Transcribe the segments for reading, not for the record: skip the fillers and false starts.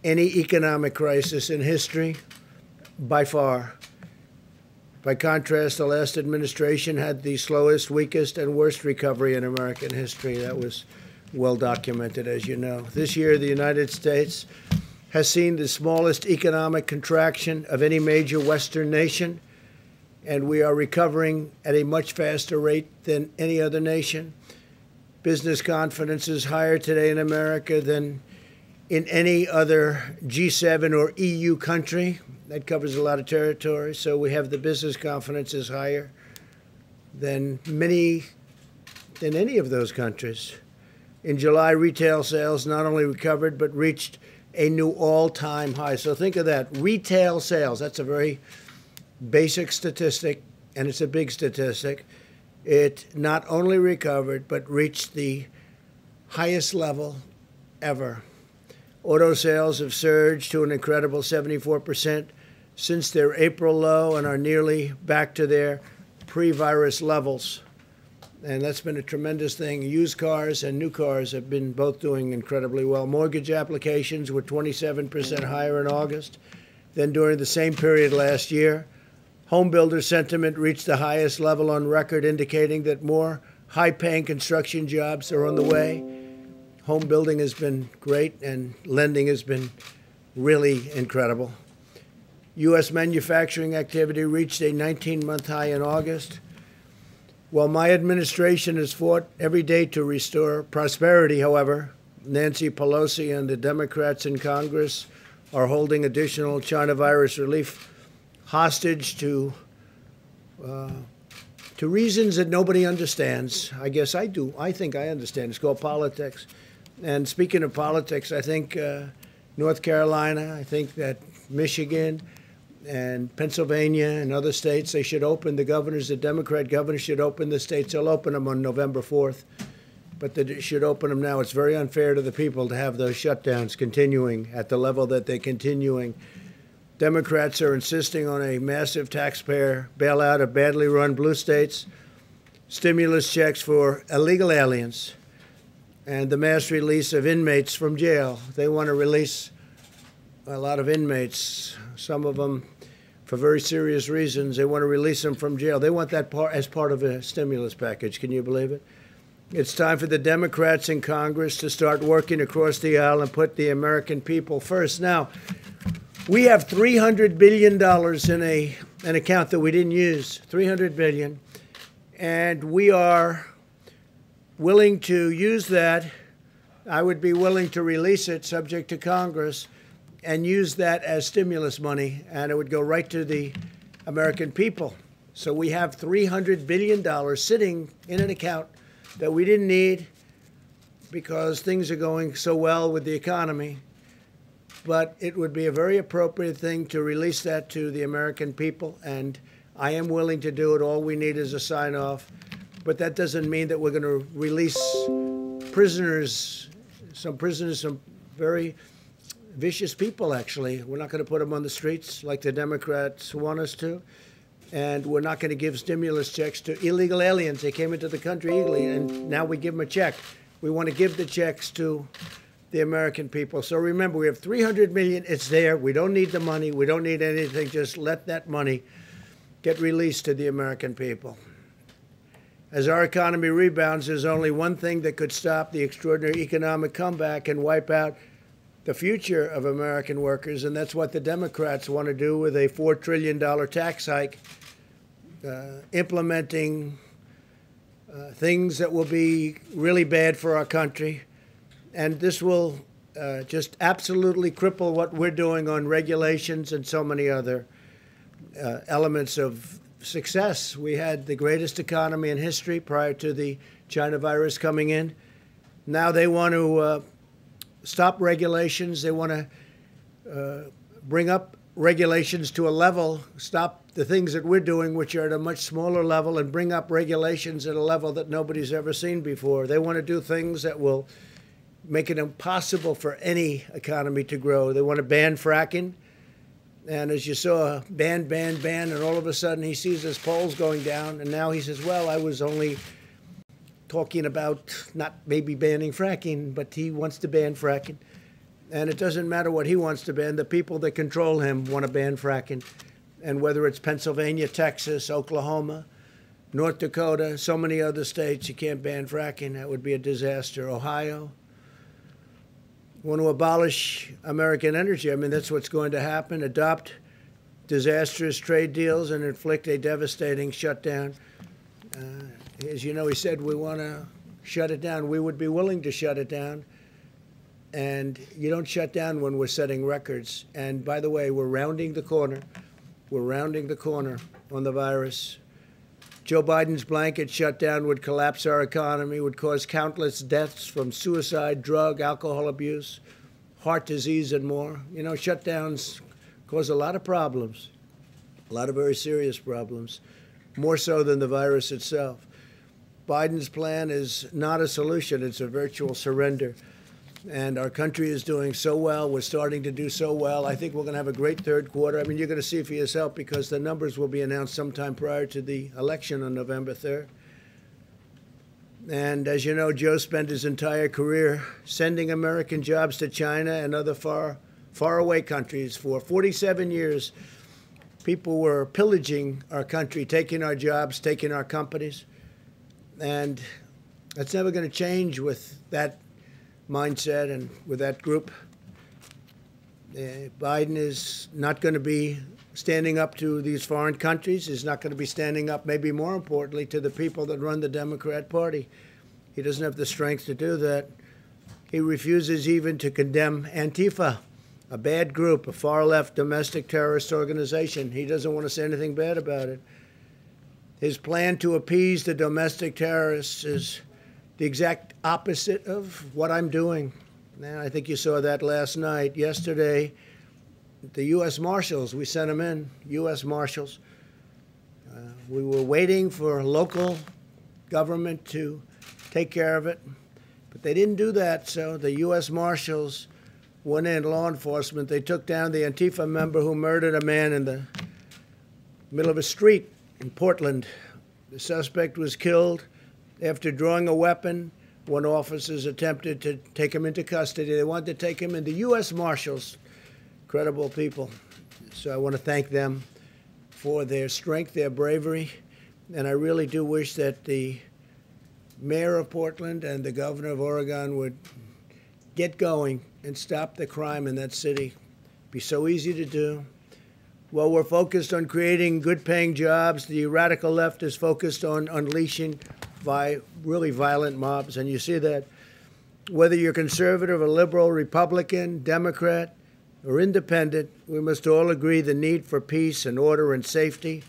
any economic crisis in history, by far. By contrast, the last administration had the slowest, weakest, and worst recovery in American history. That was well documented, as you know. This year, the United States has seen the smallest economic contraction of any major Western nation, and we are recovering at a much faster rate than any other nation. Business confidence is higher today in America than in any other G7 or EU country. That covers a lot of territory. So we have the business confidence is higher than any of those countries. In July, retail sales not only recovered, but reached a new all-time high. So think of that. Retail sales, that's a very basic statistic, and it's a big statistic. It not only recovered, but reached the highest level ever. Auto sales have surged to an incredible 74% since their April low and are nearly back to their pre-virus levels. And that's been a tremendous thing. Used cars and new cars have been both doing incredibly well. Mortgage applications were 27% higher in August than during the same period last year. Home builder sentiment reached the highest level on record, indicating that more high-paying construction jobs are on the way. Home building has been great, and lending has been really incredible. U.S. manufacturing activity reached a 19-month high in August. While my administration has fought every day to restore prosperity, however, Nancy Pelosi and the Democrats in Congress are holding additional China virus relief hostage to reasons that nobody understands. I guess I do. I think I understand. It's called politics. And speaking of politics, I think North Carolina, I think that Michigan and Pennsylvania and other states, they should open, the Democrat governors should open the states. They'll open them on November 4th, but they should open them now. It's very unfair to the people to have those shutdowns continuing at the level that they're continuing. Democrats are insisting on a massive taxpayer bailout of badly run blue states, stimulus checks for illegal aliens, and the mass release of inmates from jail. They want to release a lot of inmates, some of them for very serious reasons. They want to release them from jail. They want that as part of a stimulus package. Can you believe it? It's time for the Democrats in Congress to start working across the aisle and put the American people first. Now, we have $300 billion in an account that we didn't use, $300 billion, and we are willing to use that. I would be willing to release it, subject to Congress, and use that as stimulus money, and it would go right to the American people. So we have $300 billion sitting in an account that we didn't need because things are going so well with the economy. But it would be a very appropriate thing to release that to the American people, and I am willing to do it. All we need is a sign-off. But that doesn't mean that we're going to release prisoners, some very vicious people, actually. We're not going to put them on the streets like the Democrats want us to. And we're not going to give stimulus checks to illegal aliens. They came into the country illegally, and now we give them a check. We want to give the checks to the American people. So remember, we have $300 million. It's there. We don't need the money. We don't need anything. Just let that money get released to the American people. As our economy rebounds, there's only one thing that could stop the extraordinary economic comeback and wipe out the future of American workers, and that's what the Democrats want to do with a $4 trillion tax hike, implementing things that will be really bad for our country. And this will just absolutely cripple what we're doing on regulations and so many other elements of success. We had the greatest economy in history prior to the China virus coming in. Now they want to stop regulations. They want to bring up regulations to a level, stop the things that we're doing, which are at a much smaller level, and bring up regulations at a level that nobody's ever seen before. They want to do things that will make it impossible for any economy to grow. They want to ban fracking. And as you saw, ban, and all of a sudden he sees his polls going down, and now he says, well, I was only talking about not maybe banning fracking, but he wants to ban fracking. And it doesn't matter what he wants to ban. The people that control him want to ban fracking. And whether it's Pennsylvania, Texas, Oklahoma, North Dakota, so many other states, you can't ban fracking. That would be a disaster. Ohio want to abolish American energy. I mean, that's what's going to happen. Adopt disastrous trade deals and inflict a devastating shutdown. As you know, he said, we want to shut it down. We would be willing to shut it down. And you don't shut down when we're setting records. And by the way, we're rounding the corner. We're rounding the corner on the virus. Joe Biden's blanket shutdown would collapse our economy, would cause countless deaths from suicide, drug, alcohol abuse, heart disease, and more. You know, shutdowns cause a lot of problems, a lot of very serious problems, more so than the virus itself. Biden's plan is not a solution. It's a virtual surrender. And our country is doing so well. We're starting to do so well. I think we're going to have a great third quarter. I mean, you're going to see for yourself because the numbers will be announced sometime prior to the election on November 3rd. And as you know, Joe spent his entire career sending American jobs to China and other far-away countries. For 47 years, people were pillaging our country, taking our jobs, taking our companies. And that's never going to change with that mindset and with that group. Biden is not going to be standing up to these foreign countries. He's not going to be standing up, maybe more importantly, to the people that run the Democrat Party. He doesn't have the strength to do that. He refuses even to condemn Antifa, a bad group, a far-left domestic terrorist organization. He doesn't want to say anything bad about it. His plan to appease the domestic terrorists is the exact opposite of what I'm doing. And I think you saw that last night. Yesterday, the U.S. Marshals, we sent them in, U.S. Marshals. We were waiting for local government to take care of it, but they didn't do that. So the U.S. Marshals went in, law enforcement. They took down the Antifa member who murdered a man in the middle of a street in Portland. The suspect was killed after drawing a weapon when officers attempted to take him into custody. They wanted to take him in. The U.S. Marshals, credible people. So I want to thank them for their strength, their bravery. And I really do wish that the mayor of Portland and the governor of Oregon would get going and stop the crime in that city. It'd be so easy to do. Well, we're focused on creating good-paying jobs. The radical left is focused on unleashing really violent mobs. And you see that whether you're conservative or liberal, Republican, Democrat, or independent, we must all agree the need for peace and order and safety.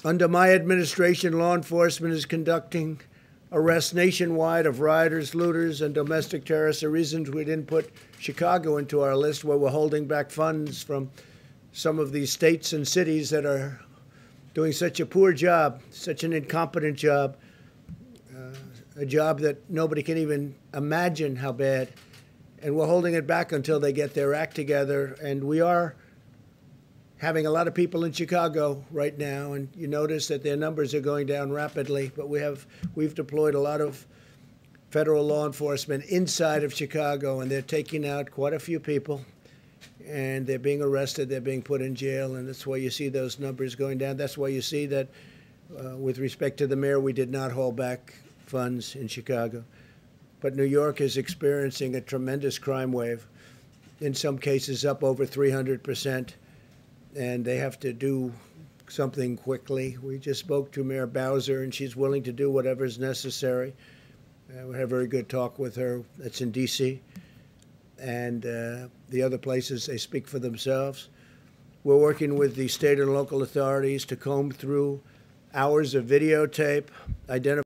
Under my administration, law enforcement is conducting arrests nationwide of rioters, looters, and domestic terrorists. The reasons we didn't put Chicago into our list, where we're holding back funds from some of these states and cities that are doing such a poor job, such an incompetent job, a job that nobody can even imagine how bad. And we're holding it back until they get their act together. And we are having a lot of people in Chicago right now, and you notice that their numbers are going down rapidly. But we've deployed a lot of federal law enforcement inside of Chicago, and they're taking out quite a few people. And they're being arrested, they're being put in jail, and that's why you see those numbers going down. That's why you see that with respect to the mayor, we did not hold back funds in Chicago. But New York is experiencing a tremendous crime wave, in some cases up over 300%, and they have to do something quickly. We just spoke to Mayor Bowser, and she's willing to do whatever is necessary. We had a very good talk with her. That's in D.C., and the other places, they speak for themselves. We're working with the state and local authorities to comb through hours of videotape, identify